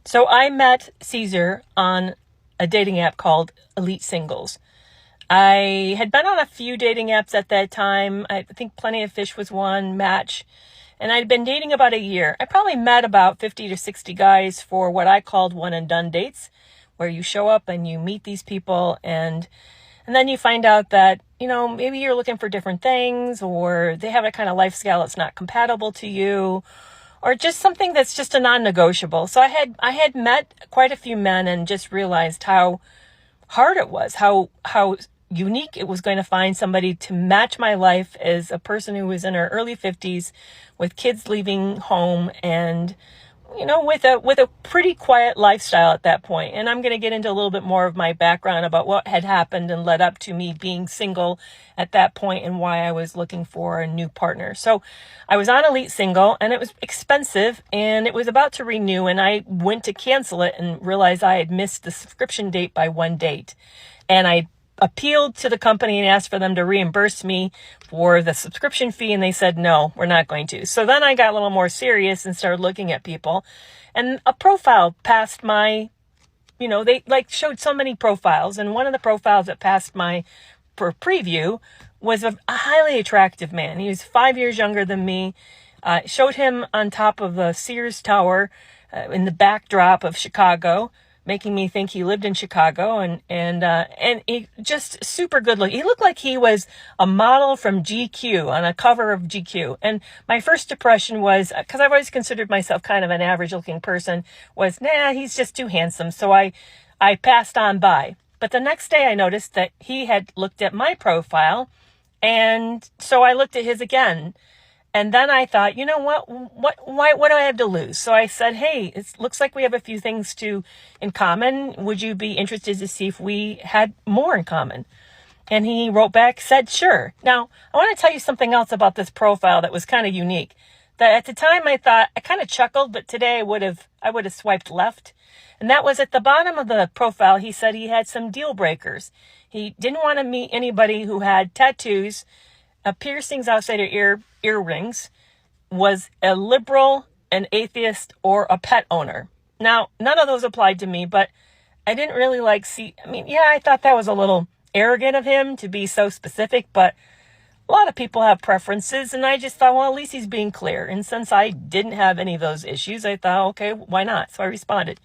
So I met Caesar on a dating app called Elite Singles. I had been on a few dating apps at that time. I think Plenty of Fish was one, Match. And I'd been dating about a year. I probably met about 50 to 60 guys for what I called one and done dates, where you show up and you meet these people and then you find out that, maybe you're looking for different things, or they have a kind of lifestyle that's not compatible to you, or just something that's just a non-negotiable. So I had met quite a few men and just realized how hard it was, how unique it was going to find somebody to match my life as a person who was in her early 50s with kids leaving home and with a pretty quiet lifestyle at that point. And I'm going to get into a little bit more of my background about what had happened and led up to me being single at that point and why I was looking for a new partner. So I was on Elite Single and it was expensive and it was about to renew, and I went to cancel it and realized I had missed the subscription date by one date. And I appealed to the company and asked for them to reimburse me for the subscription fee, and they said, no, we're not going to. So then I got a little more serious and started looking at people, and a profile passed my, they showed so many profiles, and one of the profiles that passed my preview was a highly attractive man. He was 5 years younger than me. Showed him on top of the Sears Tower in the backdrop of Chicago, making me think he lived in Chicago, and he just super good looking. He looked like he was a model from GQ, on a cover of GQ. And my first impression was, because I've always considered myself kind of an average looking person, was, nah, he's just too handsome. So I passed on by. But the next day I noticed that he had looked at my profile, and so I looked at his again. And then I thought, you know what do I have to lose? So I said, hey, it looks like we have a few things in common. Would you be interested to see if we had more in common? And he wrote back, said, sure. Now, I want to tell you something else about this profile that was kind of unique. That at the time I thought, I kind of chuckled, but today I would have swiped left. And that was at the bottom of the profile. He said he had some deal breakers. He didn't want to meet anybody who had tattoos, piercings outside her earrings, was a liberal, an atheist, or a pet owner. Now, none of those applied to me, but I didn't really I thought that was a little arrogant of him to be so specific, but a lot of people have preferences, and I just thought, well, at least he's being clear. And since I didn't have any of those issues, I thought, okay, why not? So I responded.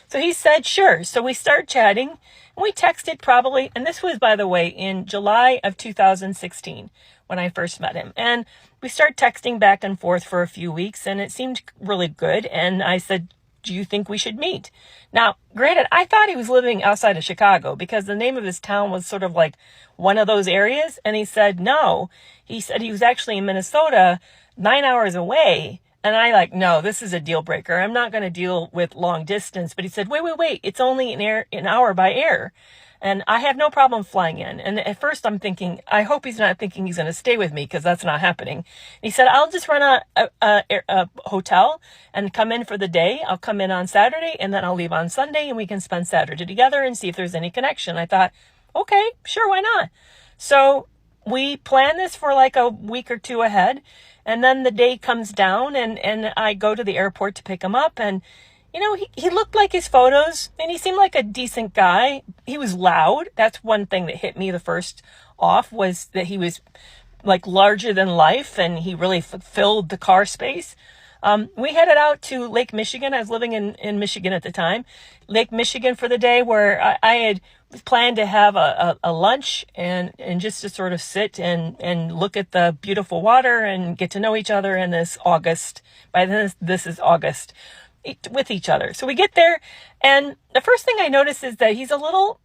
So he said, sure. So we started chatting, and we texted probably, and this was, by the way, in July of 2016 when I first met him. And we started texting back and forth for a few weeks, and it seemed really good. And I said, do you think we should meet? Now, granted, I thought he was living outside of Chicago because the name of his town was sort of like one of those areas. And he said, no. He said he was actually in Minnesota, 9 hours away. And no, this is a deal breaker. I'm not going to deal with long distance. But he said, wait. It's only an hour by air. And I have no problem flying in. And at first I'm thinking, I hope he's not thinking he's going to stay with me, because that's not happening. He said, I'll just run a hotel and come in for the day. I'll come in on Saturday and then I'll leave on Sunday, and we can spend Saturday together and see if there's any connection. I thought, okay, sure, why not? So we planned this for like a week or two ahead. And then the day comes down and I go to the airport to pick him up, and he looked like his photos, and he seemed like a decent guy. He was loud. That's one thing that hit me the first off, was that he was like larger than life, and he really filled the car space. We headed out to Lake Michigan. I was living in Michigan at the time. Lake Michigan for the day, where I had planned to have a lunch and just to sort of sit and look at the beautiful water and get to know each other in this August. By this is August. With each other. So we get there, and the first thing I notice is that he's a little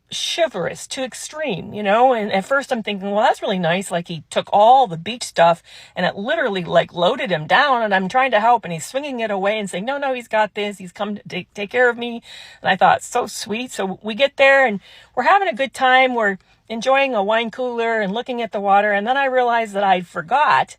chivalrous to extreme, and at first I'm thinking, well, that's really nice. Like, he took all the beach stuff and it literally loaded him down, and I'm trying to help, and he's swinging it away and saying, no, he's got this. He's come to take care of me. And I thought, so sweet. So we get there and we're having a good time. We're enjoying a wine cooler and looking at the water. And then I realized that I forgot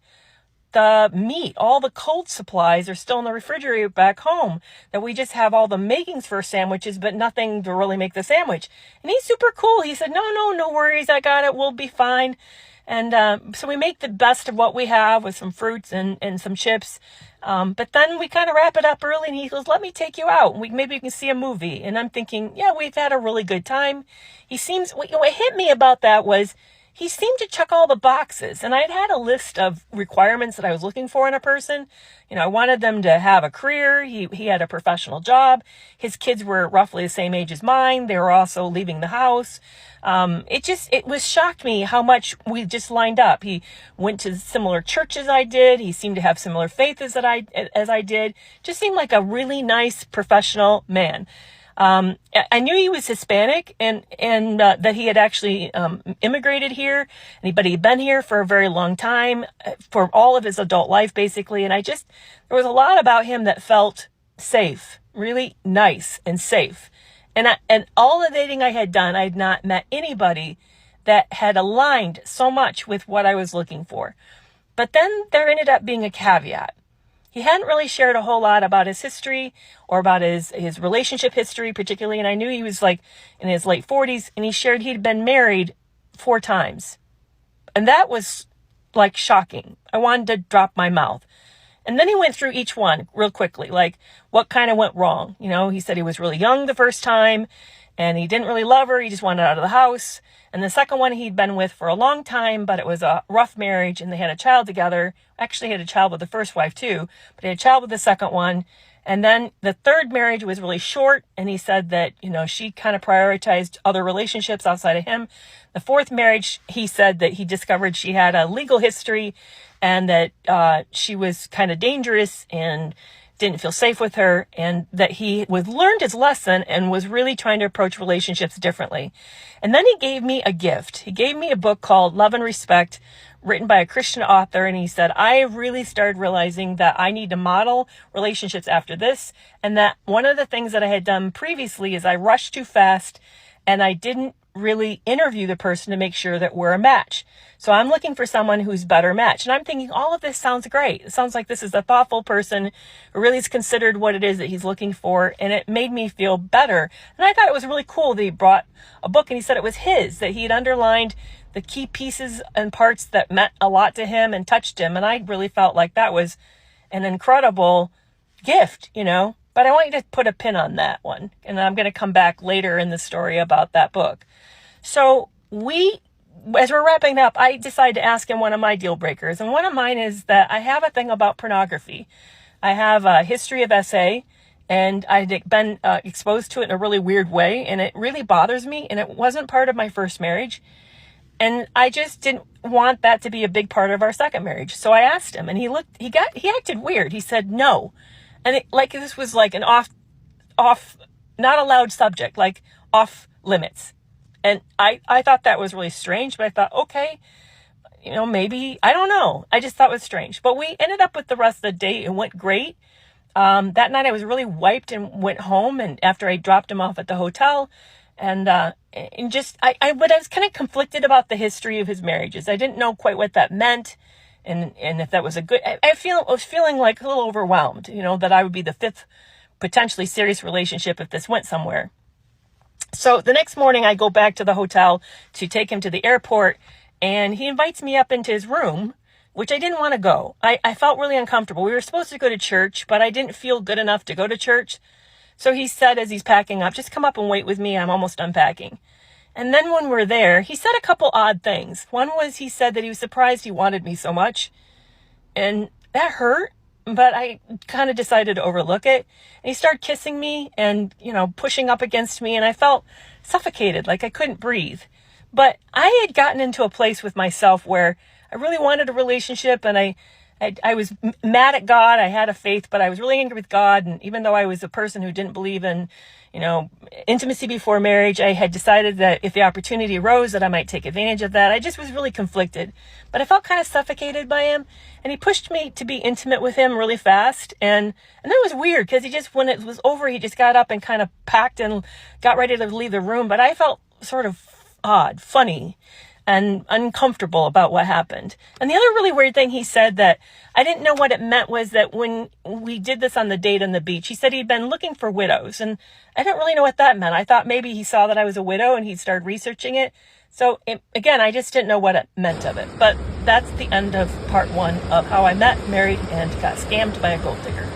the meat. All the cold supplies are still in the refrigerator back home, that we just have all the makings for sandwiches, but nothing to really make the sandwich. And he's super cool. He said, no worries. I got it. We'll be fine. And so we make the best of what we have with some fruits and some chips. But then we kind of wrap it up early, and he goes, let me take you out. Maybe we can see a movie. And I'm thinking, yeah, we've had a really good time. What hit me about that was he seemed to check all the boxes. And I'd had a list of requirements that I was looking for in a person. I wanted them to have a career. He had a professional job. His kids were roughly the same age as mine. They were also leaving the house. It was shocked me how much we just lined up. He went to similar churches I did. He seemed to have similar faith as I did. Just seemed like a really nice professional man. I knew he was Hispanic and that he had actually immigrated here, but he had been here for a very long time, for all of his adult life, basically. And there was a lot about him that felt safe, really nice and safe. And all the dating I had done, I had not met anybody that had aligned so much with what I was looking for. But then there ended up being a caveat. He hadn't really shared a whole lot about his history or about his relationship history particularly. And I knew he was like in his late 40s, and he shared he'd been married 4 times. And that was like shocking. I wanted to drop my mouth. And then he went through each one real quickly, like what kind of went wrong. He said he was really young the first time and he didn't really love her. He just wanted out of the house. And the second one he'd been with for a long time, but it was a rough marriage and they had a child together. Actually had a child with the first wife too, but he had a child with the second one. And then the third marriage was really short. And he said that, she kind of prioritized other relationships outside of him. The fourth marriage, he said that he discovered she had a legal history and that she was kind of dangerous and didn't feel safe with her, and that he learned his lesson and was really trying to approach relationships differently. And then he gave me a gift. He gave me a book called Love and Respect, written by a Christian author. And he said, I really started realizing that I need to model relationships after this. And that one of the things that I had done previously is I rushed too fast and I didn't really interview the person to make sure that we're a match. So I'm looking for someone who's better match. And I'm thinking all of this sounds great. It sounds like this is a thoughtful person who really has considered what it is that he's looking for. And it made me feel better. And I thought it was really cool that he brought a book and he said it was his, that he had underlined the key pieces and parts that meant a lot to him and touched him. And I really felt like that was an incredible gift, But I want you to put a pin on that one. And I'm going to come back later in the story about that book. So as we're wrapping up, I decided to ask him one of my deal breakers. And one of mine is that I have a thing about pornography. I have a history of SA, and I'd been exposed to it in a really weird way. And it really bothers me. And it wasn't part of my first marriage. And I just didn't want that to be a big part of our second marriage. So I asked him, and he acted weird. He said no. And this was like an off, not allowed subject, like off limits. And I thought that was really strange, but I thought, okay, maybe, I don't know. I just thought it was strange. But we ended up with the rest of the date. It went great. That night I was really wiped and went home. And after I dropped him off at the hotel, but I was kind of conflicted about the history of his marriages. I didn't know quite what that meant. And if that was a good, I was feeling like a little overwhelmed, that I would be the 5th potentially serious relationship if this went somewhere. So the next morning I go back to the hotel to take him to the airport, and he invites me up into his room, which I didn't want to go. I felt really uncomfortable. We were supposed to go to church, but I didn't feel good enough to go to church. So he said, as he's packing up, just come up and wait with me. I'm almost unpacking. And then when we're there, he said a couple odd things. One was he said that he was surprised he wanted me so much. And that hurt, but I kind of decided to overlook it. And he started kissing me and, pushing up against me. And I felt suffocated, like I couldn't breathe. But I had gotten into a place with myself where I really wanted a relationship, and I was mad at God. I had a faith, but I was really angry with God. And even though I was a person who didn't believe in, intimacy before marriage, I had decided that if the opportunity arose that I might take advantage of that. I just was really conflicted, but I felt kind of suffocated by him, and he pushed me to be intimate with him really fast. And that was weird because when it was over, he just got up and kind of packed and got ready to leave the room. But I felt sort of odd, funny, and uncomfortable about what happened. And the other really weird thing he said that I didn't know what it meant was that when we did this on the date on the beach, he said he'd been looking for widows. And I didn't really know what that meant. I thought maybe he saw that I was a widow and he started researching it. So again, I just didn't know what it meant of it. But that's the end of part 1 of how I met, married, and got scammed by a gold digger.